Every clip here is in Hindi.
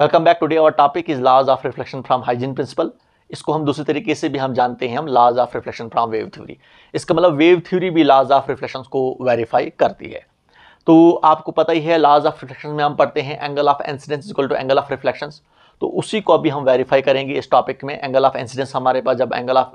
Welcome back. Today our topic is laws of reflection from Huygens principle. इसको हम दूसरे तरीके से भी हम जानते हैं, हम laws of reflection from wave theory. इसका मतलब वेव थ्योरी भी लॉज ऑफ रिफ्लेक्शन को वेरीफाई करती है। तो आपको पता ही है लॉज ऑफ रिफ्लेक्शन में हम पढ़ते हैं angle of incidence equal to angle of reflection. तो उसी को अभी हम वेरीफाई करेंगे इस टॉपिक में। एंगल ऑफ इंसिडेंस हमारे पास जब एंगल ऑफ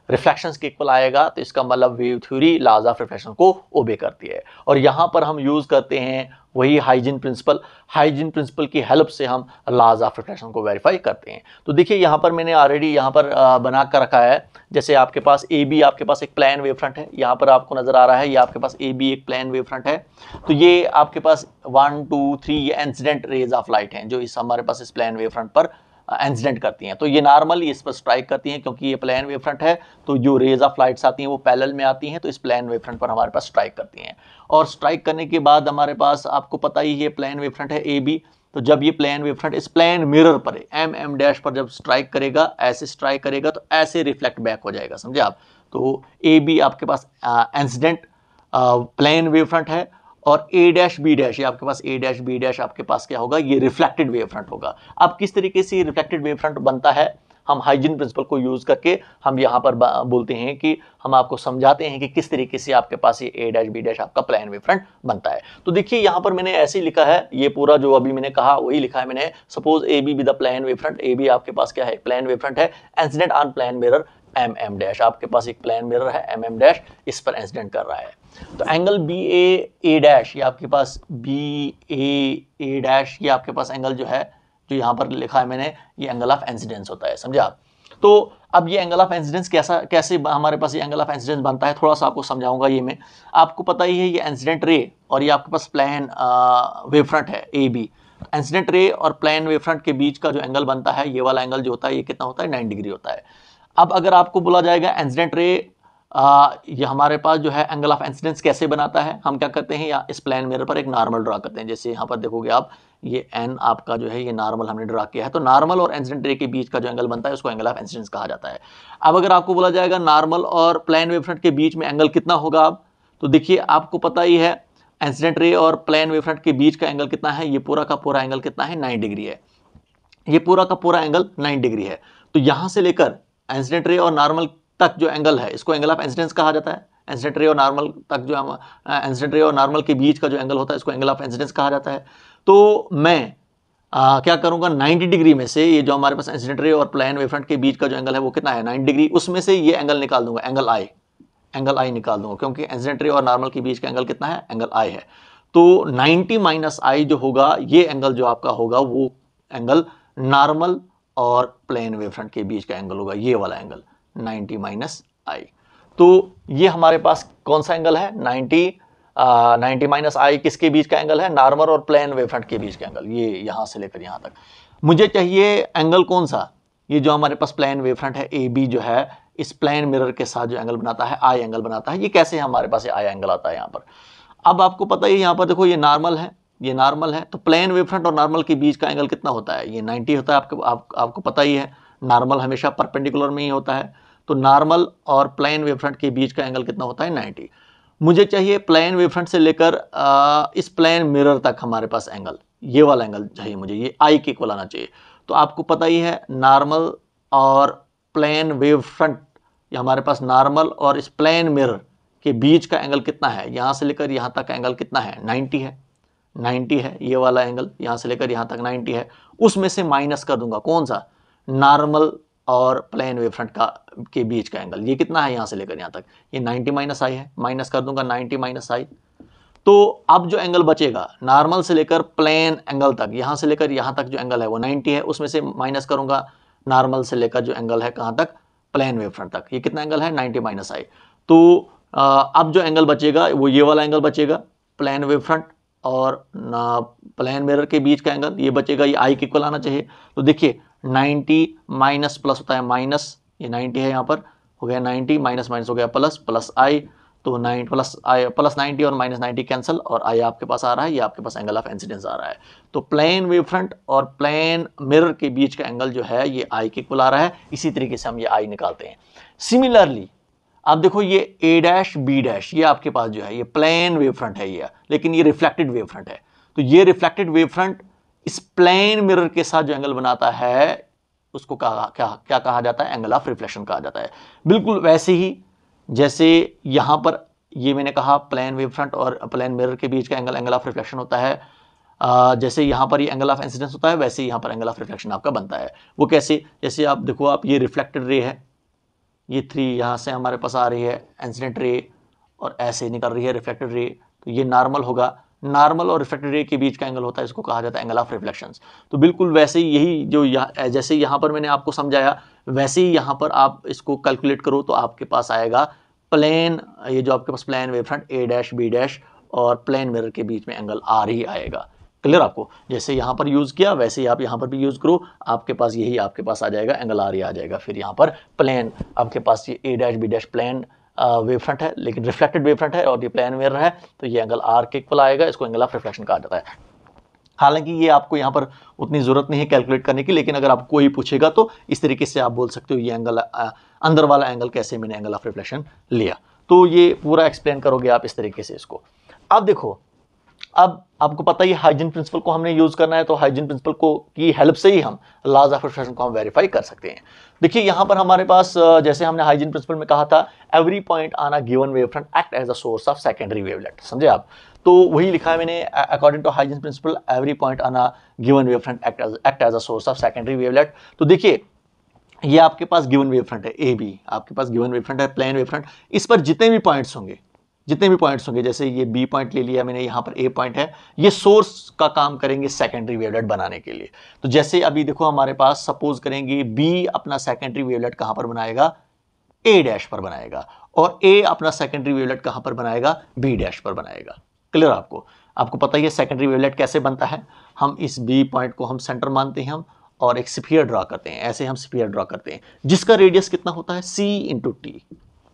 रिफ्लेक्शंस के इक्वल आएगा तो इसका मतलब wave theory laws of reflection को ओबे करती है। और यहाँ पर हम यूज करते हैं वही हाइजीन प्रिंसिपल की हेल्प से हम लॉज ऑफ रिफ्लेक्शन को वेरीफाई करते हैं। तो देखिए यहाँ पर मैंने ऑलरेडी यहाँ पर बना कर रखा है। जैसे आपके पास ए बी, आपके पास एक प्लेन वेव फ्रंट है, यहाँ पर आपको नजर आ रहा है, ये आपके पास ए बी एक प्लेन वेव फ्रंट है। तो ये आपके पास 1 2 3 ये इंसिडेंट रेज ऑफ लाइट हैं जो इस हमारे पास इस प्लेन वेव फ्रंट पर इंसिडेंट करती हैं। तो ये नॉर्मल इस पर स्ट्राइक करती हैं क्योंकि ये प्लेन वेव फ्रंट है, तो जो रेज ऑफ लाइट्स आती हैं वो पैरेलल में आती हैं, तो इस प्लेन वेव फ्रंट पर हमारे पास स्ट्राइक करती हैं। और स्ट्राइक करने के बाद हमारे पास आपको पता ही है प्लेन वेव फ्रंट है ए बी। तो जब ये प्लेन वेव फ्रंट इस प्लेन मिरर पर एम एम डैश पर जब स्ट्राइक करेगा, ऐसे स्ट्राइक करेगा तो ऐसे रिफ्लेक्ट बैक हो जाएगा, समझे आप। तो ए बी आपके पास इंसिडेंट प्लेन वेव फ्रंट है और ए डैश बी डैश, ये आपके पास ए डैश बी डैश आपके पास क्या होगा, ये रिफ्लेक्टेड वेव फ्रंट होगा। अब किस तरीके से रिफ्लेक्टेड वेव फ्रंट बनता है, हम हाइजीन प्रिंसिपल को यूज करके हम यहाँ पर बोलते हैं कि हम आपको समझाते हैं कि किस तरीके से आपके पास ये ए डैश बी डैश आपका प्लेन वेव फ्रंट बनता है। तो देखिए यहाँ पर मैंने ऐसे ही लिखा है, ये पूरा जो अभी मैंने कहा वही लिखा है मैंने। Suppose A B with the plane wave front, A B आपके पास क्या है, प्लेन वेव फ्रंट है, incident on plane mirror M M dash, आपके पास एक प्लेन मिरर है एम एम डैश, इस पर इंसिडेंट कर रहा है। तो एंगल बी ए डैश, ये आपके पास बी ए डैश, ये आपके पास एंगल जो है, जो यहाँ पर लिखा है मैंने, ये एंगल ऑफ इंसिडेंस होता है, समझे आप। तो अब ये एंगल ऑफ इंसिडेंस कैसे हमारे पास ये एंगल ऑफ इंसिडेंस बनता है, थोड़ा सा आपको समझाऊंगा। ये मैं आपको पता ही है, ये इंसिडेंट रे और ये आपके पास प्लेन वेव फ्रंट है ए बी। इंसिडेंट रे और प्लेन वेव फ्रंट के बीच का जो एंगल बनता है, ये वाला एंगल जो होता है, ये कितना होता है, 9 डिग्री होता है। अब अगर आपको बोला जाएगा इंसिडेंट रे ये हमारे पास जो है एंगल ऑफ इंसिडेंस कैसे बनाता है, हम क्या करते हैं, या इस प्लेन मिरर पर एक नॉर्मल ड्रा करते हैं। जैसे यहाँ पर देखोगे आप, ये एन आपका जो है ये नॉर्मल हमने ड्रा किया है। तो नॉर्मल और इंसिडेंट रे के बीच का जो एंगल बनता है उसको एंगल ऑफ इंसिडेंस कहा जाता है। अब अगर आपको बोला जाएगा नॉर्मल और प्लेन वेव फ्रंट के बीच में एंगल कितना होगा, आप तो देखिए आपको पता ही है इंसिडेंट रे और प्लेन वेव फ्रंट के बीच का एंगल कितना है, ये पूरा का पूरा एंगल कितना है, 9 डिग्री है। ये पूरा का पूरा एंगल 9 डिग्री है। तो यहां से लेकर इंसिडेंट रे और नॉर्मल तक जो एंगल है इसको एंगल ऑफ इंसिडेंस कहा जाता है। इंसिडेंट रे और नॉर्मल तक जो इंसिडेंट रे और नॉर्मल के बीच का जो एंगल होता है इसको एंगल ऑफ इंसिडेंस कहा जाता है। तो मैं क्या करूंगा, 90 डिग्री में से ये जो हमारे पास इंसिडेंट रे और प्लेन वेव फ्रंट के बीच का जो एंगल है वो कितना है, 9 डिग्री, उसमें से ये एंगल निकाल दूंगा, एंगल आई निकाल दूंगा, क्योंकि इंसिडेंट रे और नॉर्मल के बीच का एंगल कितना है, एंगल आई है। तो 90 माइनस आई जो होगा, ये एंगल जो आपका होगा वो एंगल नॉर्मल और प्लेन वेव फ्रंट के बीच का एंगल होगा, ये वाला एंगल 90 माइनस आई। तो ये हमारे पास कौन सा एंगल है, 90 माइनस आई किसके बीच का एंगल है, नॉर्मल और प्लेन वेव फ्रंट के बीच का एंगल, ये यहां से लेकर यहां तक। मुझे चाहिए एंगल कौन सा, ये जो हमारे पास प्लेन वेव फ्रंट है ए बी जो है, इस प्लेन मिरर के साथ जो एंगल बनाता है, आई एंगल बनाता है। ये कैसे हमारे पास आई एंगल आता है यहाँ पर। अब आपको पता ही यहाँ पर देखो, ये नॉर्मल है, ये नॉर्मल है, तो प्लेन वेव फ्रंट और नॉर्मल के बीच का एंगल कितना होता है, ये 90 होता है। आपको पता ही है नॉर्मल हमेशा परपेंडिकुलर में ही होता है। तो नॉर्मल और प्लेन वेव फ्रंट के बीच का एंगल कितना होता है, 90। मुझे चाहिए प्लेन वेव फ्रंट से लेकर इस प्लेन मिरर तक हमारे पास एंगल, ये वाला एंगल चाहिए मुझे, ये आई के इक्वल आना चाहिए। तो आपको पता ही है नॉर्मल और प्लेन वेव फ्रंट, ये हमारे पास नॉर्मल और इस प्लेन मिरर के बीच का एंगल कितना है, यहाँ से लेकर यहाँ तक का एंगल कितना है, 90 है, 90 है। ये वाला एंगल यहाँ से लेकर यहाँ तक 90 है, उसमें से माइनस कर दूंगा कौन सा, नॉर्मल और प्लेन वेव फ्रंट का के बीच का एंगल, ये कितना है यहाँ से लेकर यहाँ तक, ये 90 माइनस आई है, माइनस कर दूंगा 90 माइनस आई। तो अब जो एंगल बचेगा नॉर्मल से लेकर प्लेन एंगल तक, यहाँ से लेकर यहाँ तक जो एंगल है वो 90 है, उसमें से माइनस करूंगा नॉर्मल से लेकर जो एंगल है कहाँ तक, प्लेन वेव फ्रंट तक, ये कितना एंगल है, 90 माइनस आई। तो अब जो एंगल बचेगा वो ये वाला एंगल बचेगा, प्लेन वेव फ्रंट और प्लेन मिरर के बीच का एंगल ये बचेगा, ये आई के इक्वल आना चाहिए। तो देखिए 90 माइनस प्लस होता है माइनस, ये 90 है, यहाँ पर हो गया 90 माइनस माइनस हो गया प्लस, प्लस आई, तो 9 प्लस आई प्लस 90 और माइनस 90 कैंसिल, और आई आपके पास आ रहा है, ये आपके पास एंगल ऑफ इंसिडेंस आ रहा है। तो प्लेन वेव फ्रंट और प्लेन मिरर के बीच का एंगल जो है ये आई के इक्वल आ रहा है। इसी तरीके से हम ये आई निकालते हैं। सिमिलरली अब देखो ये ए डैश बी डैश, ये आपके पास जो है ये प्लेन वेव फ्रंट है ये, लेकिन ये रिफ्लेक्टेड वेव फ्रंट है। तो ये रिफ्लेक्टेड वेव फ्रंट इस प्लेन मिरर के साथ जो एंगल बनाता है उसको क्या कहा जाता है? एंगल ऑफ रिफ्लेक्शन कहा जाता है। बिल्कुल वैसे ही जैसे यहां पर ये मैंने कहा प्लेन वेव फ्रंट और प्लेन मिरर के बीच का एंगल एंगल ऑफ रिफ्लेक्शन होता है। जैसे यहां पर ये एंगल ऑफ इंसिडेंस होता है, वैसे यहां पर एंगल ऑफ रिफ्लेक्शन आपका बनता है। वो कैसे? जैसे आप देखो, आप ये रिफ्लेक्टेड रे है, ये 3 यहां से हमारे पास आ रही है इंसिडेंट रे और ऐसे निकल रही है रिफ्लेक्टेड रे, तो ये नॉर्मल होगा। नॉर्मल और रिफ्लेक्टेड रे के बीच का एंगल होता है, इसको कहा जाता है एंगल ऑफ रिफ्लेक्शंस। तो बिल्कुल वैसे ही यही जो जैसे यहां पर मैंने आपको समझाया, वैसे ही यहां पर आप इसको कैलकुलेट करो तो आपके पास आएगा प्लेन, ये जो आपके पास plane wave front A dash B dash और प्लेन मिरर के बीच में एंगल आर ही आएगा। क्लियर आपको? जैसे यहां पर यूज किया वैसे ही आप यहां पर भी यूज करो, आपके पास यही आपके पास आ जाएगा, एंगल आर ही आ जाएगा। फिर यहां पर प्लेन आपके पास ये A dash B dash plane wave front है, लेकिन रिफ्लेक्टेड वेव फ्रंट है और ये प्लेन मिरर है, तो ये एंगल आर के इक्वल आएगा, इसको एंगल ऑफ रिफ्लेक्शन कहा जाता है। हालांकि ये आपको यहाँ पर उतनी जरूरत नहीं है कैलकुलेट करने की, लेकिन अगर आपको कोई पूछेगा तो इस तरीके से आप बोल सकते हो ये एंगल अंदर वाला एंगल कैसे मैंने एंगल ऑफ रिफ्लेक्शन लिया, तो ये पूरा एक्सप्लेन करोगे आप इस तरीके से इसको। अब देखो, अब आपको पता है हाइजीन प्रिंसिपल को हमने यूज करना है, तो हाइजीन प्रिंसिपल को की हेल्प से ही हम लॉज ऑफ रिफ्लेक्शन को हम वेरीफाई कर सकते हैं। देखिए यहां पर हमारे पास जैसे हमने हाइजीन प्रिंसिपल में कहा था, every point on a given wave front act as a source of secondary wavelet, समझे आप? तो वही लिखा है मैंने, according to Huygens principle every point on a given wave front act as a source of secondary wavelet. तो देखिए ये आपके पास गिवन वेव फ्रंट है ए बी, आपके पास गिवन वेव फ्रंट है प्लेन वेव फ्रंट, इस पर जितने भी पॉइंट्स होंगे, जैसे ये बी पॉइंट ले लिया मैंने, यहाँ पर ए पॉइंट है, ये सोर्स का काम करेंगे सेकेंडरी वेवलेट बनाने के लिए। तो जैसे अभी देखो हमारे पास सपोज करेंगे बी अपना सेकेंडरी वेवलेट कहां पर बनाएगा? ए डैश पर बनाएगा, और ए अपना सेकेंडरी वेवलेट कहां पर बनाएगा? बी डैश पर बनाएगा। क्लियर आपको पता ही है सेकेंडरी वेवलेट कैसे बनता है? हम इस बी पॉइंट को हम सेंटर मानते हैं हम, और एक स्फीयर ड्रॉ करते हैं, ऐसे हम स्फीयर ड्रॉ करते हैं जिसका रेडियस कितना होता है? सी इंटू टी।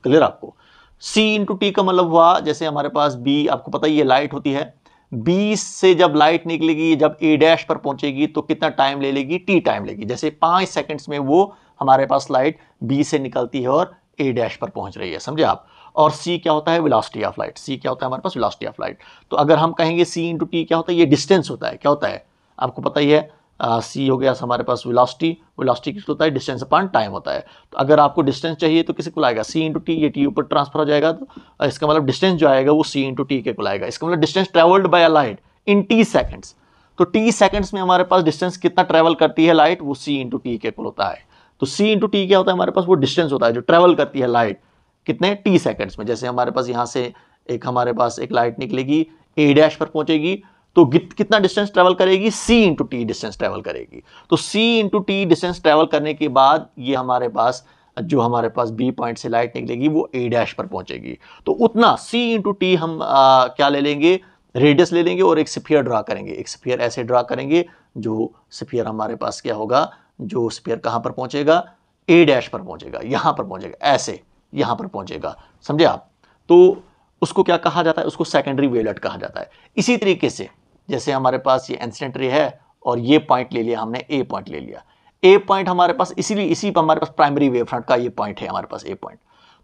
क्लियर आपको? सी इंटू टी का मतलब हुआ, जैसे हमारे पास बी, आपको पता ही ये लाइट होती है, बी से जब लाइट निकलेगी, जब ए डैश पर पहुंचेगी तो कितना टाइम ले लेगी? टी टाइम लेगी। जैसे 5 सेकंड्स में वो हमारे पास लाइट बी से निकलती है और ए डैश पर पहुंच रही है, समझे आप? और सी क्या होता है? Velocity of light. सी क्या होता है हमारे पास? Velocity of light. तो अगर हम कहेंगे सी इंटू टी क्या होता है? ये डिस्टेंस होता है। क्या होता है आपको पता ही है? सी हो गया हमारे पास वेलोसिटी किस होता है? डिस्टेंस अपॉन टाइम होता है। तो अगर आपको डिस्टेंस चाहिए तो किसी को आएगा? सी इंटू टी, ये टी ऊपर ट्रांसफर हो जाएगा, तो इसका मतलब डिस्टेंस जो आएगा वो सी इंटू टी के को आएगा। इसका मतलब distance travelled by light in T seconds. तो टी सेकंड्स में हमारे पास डिस्टेंस कितना ट्रेवल करती है लाइट? वो सी इंटू टी के होता है। तो सी इंटू टी क्या होता है हमारे पास? वो डिस्टेंस होता है जो ट्रेवल करती है लाइट, कितने? टी सेकंड्स में। जैसे हमारे पास यहां से हमारे पास एक लाइट निकलेगी, ए डैश पर पहुंचेगी, तो कितना डिस्टेंस ट्रेवल करेगी? सी इंटू टी डिस्टेंस ट्रेवल करेगी। तो सी इंटू टी डिस्टेंस ट्रेवल करने के बाद ये हमारे पास जो हमारे पास बी पॉइंट से लाइट निकलेगी वो ए डैश पर पहुंचेगी। तो उतना सी इंटू टी हम क्या ले लेंगे? रेडियस ले लेंगे और एक स्फीयर ड्रा करेंगे। एक स्फीयर ऐसे ड्रा करेंगे, जो स्फीयर हमारे पास क्या होगा? जो स्फीयर कहां पर पहुंचेगा? ए डैश पर पहुंचेगा, यहां पर पहुंचेगा, ऐसे यहां पर पहुंचेगा, समझे आप? तो उसको क्या कहा जाता है? उसको सेकेंडरी वेवलेट कहा जाता है। इसी तरीके से जैसे हमारे पास ये इंसिडेंट रे है और ये पॉइंट ले लिया हमने, ए पॉइंट ले लिया, ए पॉइंट हमारे पास इसीलिए इसी पर हमारे पास प्राइमरी वेव फ्रंट का ये पॉइंट है हमारे पास, ए पॉइंट।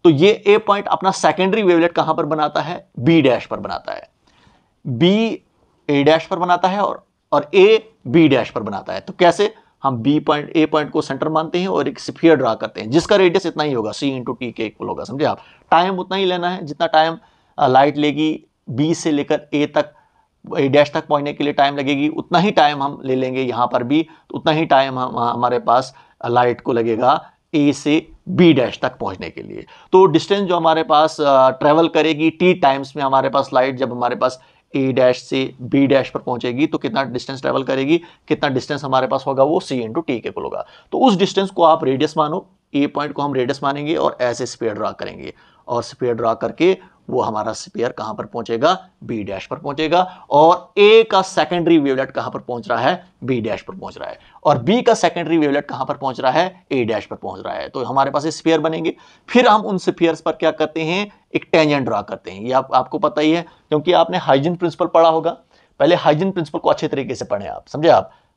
तो ये ए पॉइंट अपना सेकेंडरी वेवलेट कहां पर बनाता है? बी डैश पर बनाता है। बी ए डैश पर बनाता है और ए बी डैश पर बनाता है। तो कैसे? हम बी पॉइंट ए पॉइंट को सेंटर मानते हैं और एक स्फीयर ड्रा करते हैं जिसका रेडियस इतना ही होगा, सी इंटू टी के इक्वल होगा, समझे आप? टाइम उतना ही लेना है जितना टाइम लाइट लेगी बी से लेकर ए तक, ए डैश तक पहुंचने के लिए टाइम लगेगी, उतना ही टाइम हम ले लेंगे यहां पर भी, तो उतना ही टाइम हमारे पास लाइट को लगेगा ए से बी डैश तक पहुंचने के लिए। तो डिस्टेंस जो हमारे पास ट्रेवल करेगी टी टाइम्स में हमारे पास लाइट, जब हमारे पास ए डैश से बी डैश पर पहुंचेगी तो कितना डिस्टेंस ट्रेवल करेगी? कितना डिस्टेंस हमारे पास होगा? वो सी इंटू टी के इक्वल होगा। तो उस डिस्टेंस को आप रेडियस मानो, ए पॉइंट को हम रेडियस मानेंगे और ऐसे स्फीयर ड्रा करेंगे, और स्फीयर ड्रा करके वो हमारा स्फीयर कहां पर पहुंचेगा? बी डैश पर पहुंचेगा। और ए का सेकेंडरी वेवलेट कहां पर पहुंच रहा है? बी डैश पर पहुंच रहा है। और बी का सेकेंडरी वेवलेट कहां पर पहुंच रहा है? ए डैश पर पहुंच रहा है। तो हमारे पास स्फीयर बनेंगे। फिर हम उन स्फीयर्स पर क्या करते हैं? एक टेंजेंट ड्रा करते हैं। ये आपको पता ही है क्योंकि आपने हाइजीन प्रिंसिपल पढ़ा होगा। पहले हाइजीन प्रिंसिपल को अच्छे तरीके से पढ़ें आप,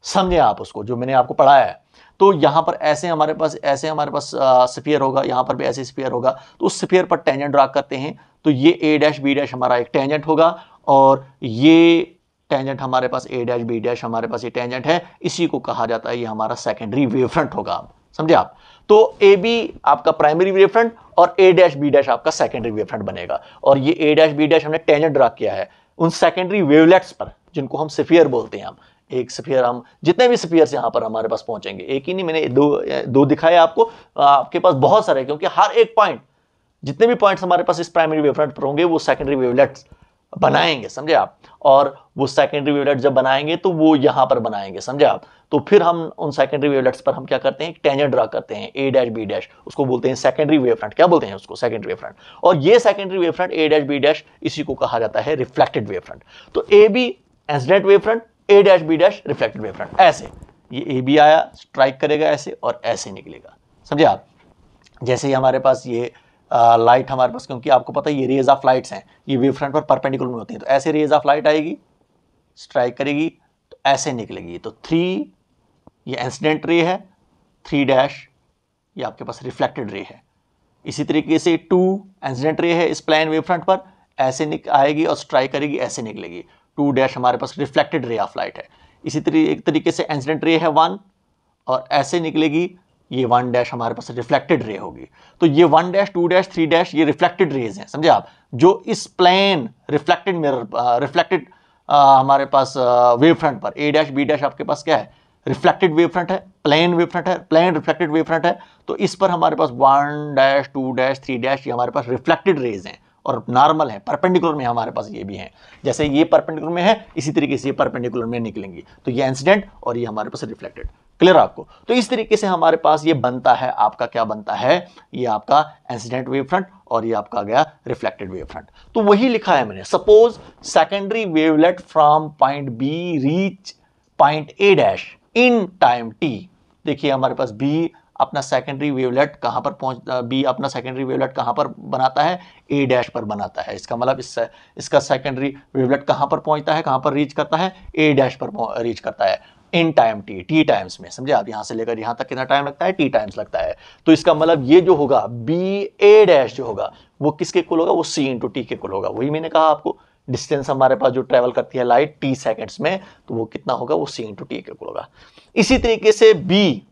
समझे आप उसको जो मैंने आपको पढ़ाया है। तो यहां पर ऐसे हमारे पास स्फीयर होगा, यहां पर भी ऐसे स्फीयर होगा, तो उस स्फीयर पर टेंजेंट ड्रा करते हैं। तो ये ए डैश बी डैश हमारा एक टेंजेंट होगा, और ये टेंजेंट हमारे पास ए डैश बी डैश, हमारे पास ये टेंजेंट है, इसी को कहा जाता है, ये हमारा सेकेंडरी वेव फ्रंट होगा। समझे आप? तो ए बी आपका प्राइमरी वेव फ्रंट और ए डैश बी डैश आपका सेकेंडरी वेव फ्रंट बनेगा। और ये ए डैश बी डैश हमने टेंजेंट ड्रा किया है उन सेकेंडरी वेवलेट्स पर, जिनको हम स्फीयर बोलते हैं। हम एक स्फीयर, हम जितने भी स्फीयर यहां पर हमारे पास पहुंचेंगे, एक ही नहीं, मैंने दो दिखाए आपको, आपके पास बहुत सारे, क्योंकि हर एक पॉइंट, जितने भी पॉइंट्स हमारे पास इस प्राइमरी वेवफ्रंट पर होंगे वो सेकेंडरी वेवलेट्स बनाएंगे। समझे आप? और वो सेकेंडरी वेवलेट जब बनाएंगे तो वो यहां पर बनाएंगे। समझे आप? तो फिर हम उन सेकेंडरी वेवलेट्स पर हम क्या करते हैं, टेंजेंट ड्रा करते हैं, ए डैश बी डैश, उसको बोलते हैं सेकेंडरी वेवफ्रंट। क्या बोलते हैं उसको? Secondary wavefront. और ये secondary wavefront A dash B dash, इसी को कहा जाता है रिफ्लेक्टेड वेवफ्रंट। तो A B incident wavefront, A dash B dash reflected wavefront. ऐसे ये ए बी आया, स्ट्राइक करेगा ऐसे और ऐसे निकलेगा। समझे आप? जैसे ही हमारे पास ये लाइट हमारे पास, क्योंकि आपको पता है ये रेज ऑफ लाइट्स हैं, ये वेव फ्रंट पर परपेंडिकुलर में होती हैं, तो ऐसे रेज ऑफ लाइट आएगी, स्ट्राइक करेगी तो ऐसे निकलेगी। तो 3 ये इंसिडेंट रे है, 3 डैश ये आपके पास रिफ्लेक्टेड रे है। इसी तरीके से 2 इंसिडेंट रे है इस प्लेन वेव फ्रंट पर, ऐसे आएगी और स्ट्राइक करेगी, ऐसे निकलेगी। 2 डैश हमारे पास रिफ्लेक्टेड रे ऑफ लाइट है। इसी तरीके से इंसिडेंट रे है 1 और ऐसे निकलेगी, ये 1 डैश हमारे पास रिफ्लेक्टेड रे होगी। तो ये 1 डैश 2 डैश 3 डैश ये रिफ्लेक्टेड रेज हैं। समझे आप? जो इस प्लेन रिफ्लेक्टेड मिरर रिफ्लेक्टेड हमारे पास वेव फ्रंट पर ए डैश बी डैश आपके पास क्या है, रिफ्लेक्टेड वेव फ्रंट है, प्लेन वेव फ्रंट है, प्लेन रिफ्लेक्टेड वेव फ्रंट है। तो इस पर हमारे पास 1 डैश 2 डैश 3 डैश ये हमारे पास रिफ्लेक्टेड रेज हैं और नॉर्मल है, परपेंडिकुलर में हमारे पास ये भी हैं। जैसे ये परपेंडिकुलर में है, इसी तरीके से ये परपेंडिकुलर में निकलेंगी। तो ये इंसिडेंट और ये हमारे पास रिफ्लेक्टेड। क्लियर आपको? तो इस तरीके से हमारे पास ये बनता है, आपका क्या बनता है, ये आपका इंसिडेंट वेव फ्रंट और ये आपका गया रिफ्लेक्टेड वेव फ्रंट। तो वही लिखा है मैंने, suppose secondary wavelet from point B reach point A dash in time T. देखिए हमारे पास बी अपना सेकेंडरी वेवलेट कहां पर बी अपना सेकेंडरी वेवलेट कहां पर बनाता है, ए डैश पर बनाता है। इसका मतलब इसका सेकेंडरी वेवलेट कहां पर पहुंचता है, कहां पर रीच करता है, ए डैश पर रीच करता है इन टाइम टी टाइम्स में। समझे आप? यहां से लेकर यहां तक कितना टाइम लगता है, टी टाइम्स लगता है। तो इसका मतलब ये जो होगा बी ए डैश जो होगा वो किसके इक्वल होगा, वो सी इंटू टी के इक्वल होगा। वही मैंने कहा आपको, डिस्टेंस हमारे पास जो ट्रेवल करती है लाइट टी सेकेंड्स में, तो वो कितना होगा, वो सी इंटू टी के इक्वल होगा। इसी तरीके से बी,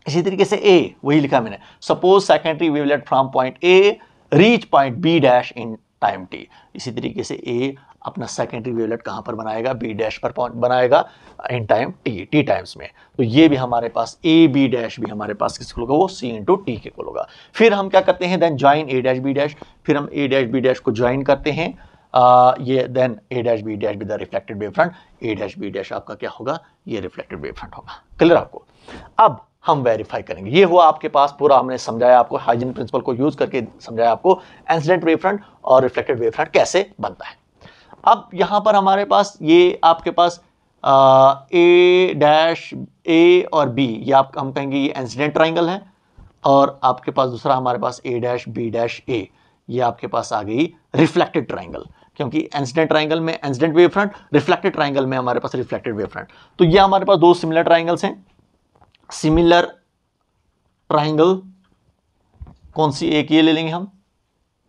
इसी तरीके से ए, वही लिखा मैंने, suppose secondary wavelet from point A reach point B dash in time T. इसी तरीके से ए अपना सेकेंडरी वेवलेट कहां पर बनाएगा, बी डैश पर बनाएगा इन टाइम टी टाइम्स में। तो ये भी हमारे पास ए बी डैश भी हमारे पास किसको होगा, वो सी इंटू टी के को होगा। फिर हम क्या करते हैं, then join A dash B dash, फिर हम ए डैश बी डैश को ज्वाइन करते हैं, ये then A dash B dash with the reflected wave front, A dash B dash आपका क्या होगा, ये रिफ्लेक्टेड वेव फ्रंट होगा। क्लियर आपको? अब हम वेरीफाई करेंगे। ये हुआ आपके पास पूरा, हमने समझाया आपको, हाइजीन प्रिंसिपल को यूज करके समझाया आपको इंसिडेंट वेव फ्रंट और रिफ्लेक्टेड वेव फ्रंट कैसे बनता है। अब यहां पर हमारे पास ये आपके पास ए डैश ए और बी, ये आप हम कहेंगे ये इंसिडेंट ट्राइंगल है, और आपके पास दूसरा हमारे पास ए डैश बी डैश ए, ये आपके पास आ गई रिफ्लेक्टेड ट्राइंगल। क्योंकि इंसिडेंट ट्राइंगल में incident wave front, reflected triangle में हमारे पास रिफ्लेक्टेड वेव फ्रंट। तो ये हमारे पास दो सिमिलर ट्राइंगल्स हैं। सिमिलर ट्राइंगल कौन सी, एक ये ले लेंगे हम,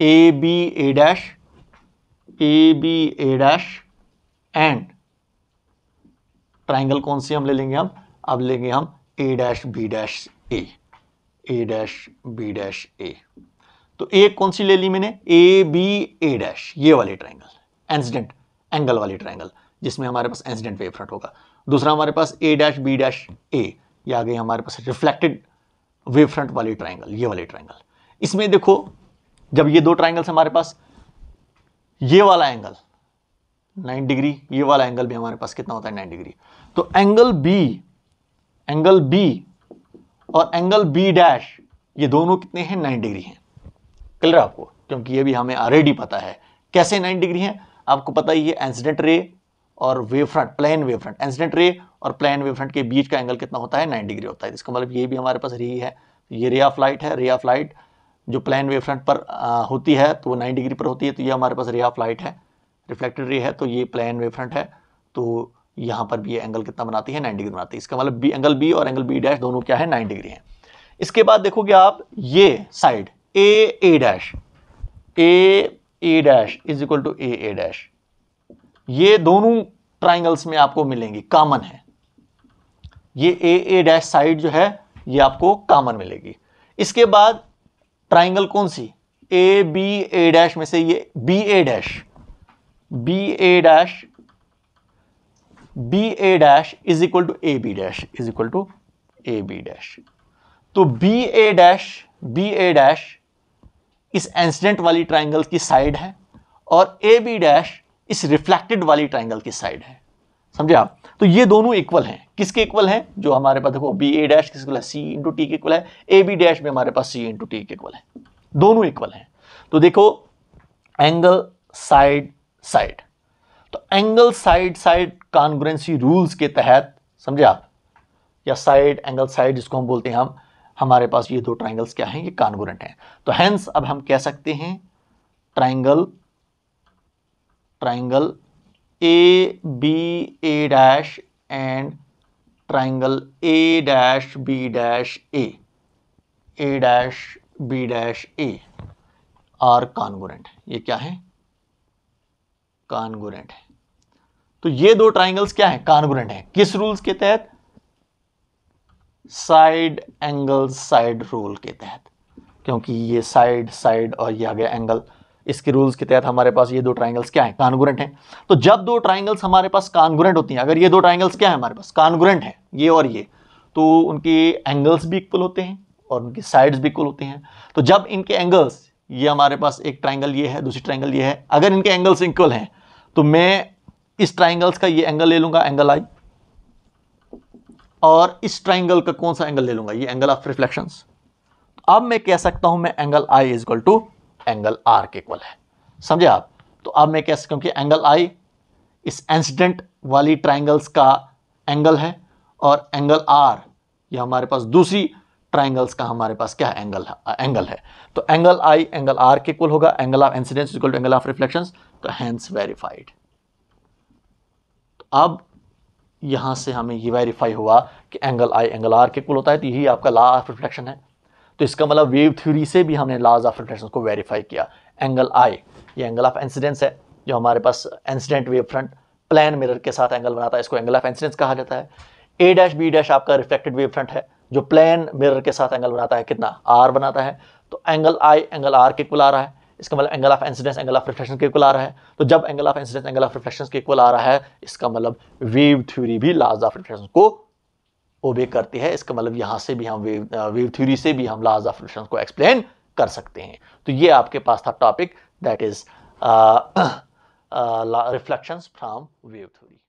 A B A dash, A B A dash, and triangle कौन सी हम ले लेंगे, हम अब लेंगे हम A dash B dash A, A dash B dash A. तो एक कौन सी ले ली मैंने, ए बी ए डैश, ये वाली ट्राइंगल, इंसिडेंट एंगल वाली ट्राइंगल, जिसमें हमारे पास इंसिडेंट वेव फ्रंट होगा। दूसरा हमारे पास ए डैश बी डैश ए, ये आ गई हमारे पास रिफ्लेक्टेड वेव फ्रंट वाली ट्राइंगल, ये वाली ट्राइंगल। इसमें देखो जब ये दो ट्राइंगल्स हमारे पास, ये वाला एंगल 9 डिग्री, ये वाला एंगल भी हमारे पास कितना होता है, 9 डिग्री। तो एंगल बी और एंगल बी डैश, ये दोनों कितने हैं, 9 डिग्री हैं। क्लियर आपको? क्योंकि ये भी हमें ऑलरेडी पता है कैसे 9 डिग्री हैं। आपको पता ही है इंसिडेंट रे और wave front, plane wave front, incident ray और प्लेन वेव फ्रंट के बीच का एंगल कितना होता है, 9 डिग्री होता है। इसका मतलब ये भी हमारे पास रे है, ये रे ऑफ लाइट है। रे ऑफ लाइट जो प्लेन वेव फ्रंट पर होती है तो वो 9 डिग्री पर होती है, तो ये हमारे पास रे ऑफ लाइट है, रिफ्लेक्टेड रे है, तो ये प्लेन वेव फ्रंट है। तो यहाँ पर भी ये एंगल कितना बनाती है, 9 डिग्री बनाती है। इसका मतलब बी, एंगल बी और एंगल बी डैश दोनों क्या है, 9 डिग्री है। इसके बाद देखोगे आप ये side A dash, A dash is equal to A dash, ये दोनों ट्राइंगल्स में आपको मिलेंगी, कॉमन है। ये ए डैश साइड जो है ये आपको कॉमन मिलेगी। इसके बाद ट्राइंगल कौन सी, ए बी ए डैश में से ये B A dash is equal to A B dash is equal to A B dash. तो बी ए डैश इस इंसिडेंट वाली ट्राइंगल की साइड है और ए बी डैश इस रिफ्लेक्टेड वाली ट्राइंगल की साइड है, समझे आप। तो ये दोनों इक्वल हैं, किसके इक्वल हैं, जो हमारे पास देखो बी ए डैश किसके इक्वल है, सी इंटू टी के इक्वल है, ए बी डैश में हमारे पास सी इंटू टी के इक्वल है, दोनों इक्वल हैं। तो देखो एंगल साइड साइड, तो angle side side congruency rules के तहत, समझे आप, या साइड एंगल साइड जिसको हम बोलते हैं, हम हमारे पास ये दो ट्राइंगल्स क्या हैं, ये कॉन्ग्रुएंट हैं। तो हेंस अब हम कह सकते हैं triangle A B A dash and triangle A dash B dash A dash B dash A are congruent. ये क्या है, कॉन्ग्रुएंट है। तो ये दो ट्राइंगल्स क्या है, कॉन्ग्रुएंट है। किस रूल्स के तहत, साइड एंगल साइड रूल के तहत, क्योंकि ये साइड साइड और ये आ गया एंगल, इसके रूल्स के तहत हमारे पास ये दो ट्राइंगल्स क्या है, कॉन्ग्रुएंट हैं। तो जब दो ट्राइंगल्स हमारे पास कॉन्ग्रुएंट होती हैं, अगर ये दो ट्राइंगल्स क्या है हमारे पास कॉन्ग्रुएंट हैं, ये और ये, तो उनके एंगल्स भी इक्वल होते हैं और उनकी साइड्स भी इक्वल होती हैं। तो जब इनके एंगल्स, ये हमारे पास एक ट्राइंगल ये है, दूसरी ट्राइंगल ये है, अगर इनके एंगल्स इक्वल हैं तो मैं इस ट्राइंगल्स का ये एंगल ले लूंगा, एंगल आई, और इस ट्राइंगल का कौन सा एंगल ले लूंगा, ये एंगल ऑफ रिफ्लेक्शंस। अब मैं कह सकता हूं मैं angle I is equal to angle R के इक्वल है, समझे आप। तो अब मैं कह सकता हूं कि एंगल आई इस इंसिडेंट वाली ट्राइंगल्स का एंगल है और एंगल आर ये हमारे पास दूसरी ट्राइंगल्स का हमारे पास क्या है, एंगल है। तो एंगल आई एंगल आर के इक्वल होगा, angle of incidence equal to angle of reflections, तो हेंस वेरीफाइड। तो अब यहां से हमें ये वेरीफाई हुआ कि एंगल आई एंगल आर के इक्वल होता है, तो यही आपका लॉ ऑफ रिफ्लेक्शन है। तो इसका मतलब वेव थ्योरी से भी हमने लॉज ऑफ रिफ्लेक्शन को वेरीफाई किया। एंगल आई ये एंगल ऑफ इंसिडेंस है, जो हमारे पास incident wave front plane mirror के साथ एंगल बनाता है, इसको एंगल ऑफ इंसिडेंस कहा जाता है। ए डैश बी डैश आपका रिफ्लेक्टेड वेव फ्रंट है, जो प्लेन मिरर के साथ एंगल बनाता है, कितना, आर बनाता है। तो एंगल आई एंगल आर के इक्वल आ रहा है, इसका मतलब angle of incidence angle of reflection के इक्वल आ रहा है। तो जब angle of incidence angle of reflection के इक्वल आ रहा है, इसका मतलब वेव थ्योरी भी लॉज ऑफ रिफ्लेक्शन को ओबे करती है। इसका मतलब यहां से भी हम वेव थ्योरी से भी हम लॉज ऑफ रिफ्लेक्शन को एक्सप्लेन कर सकते हैं। तो ये आपके पास था topic, that is reflections from wave theory.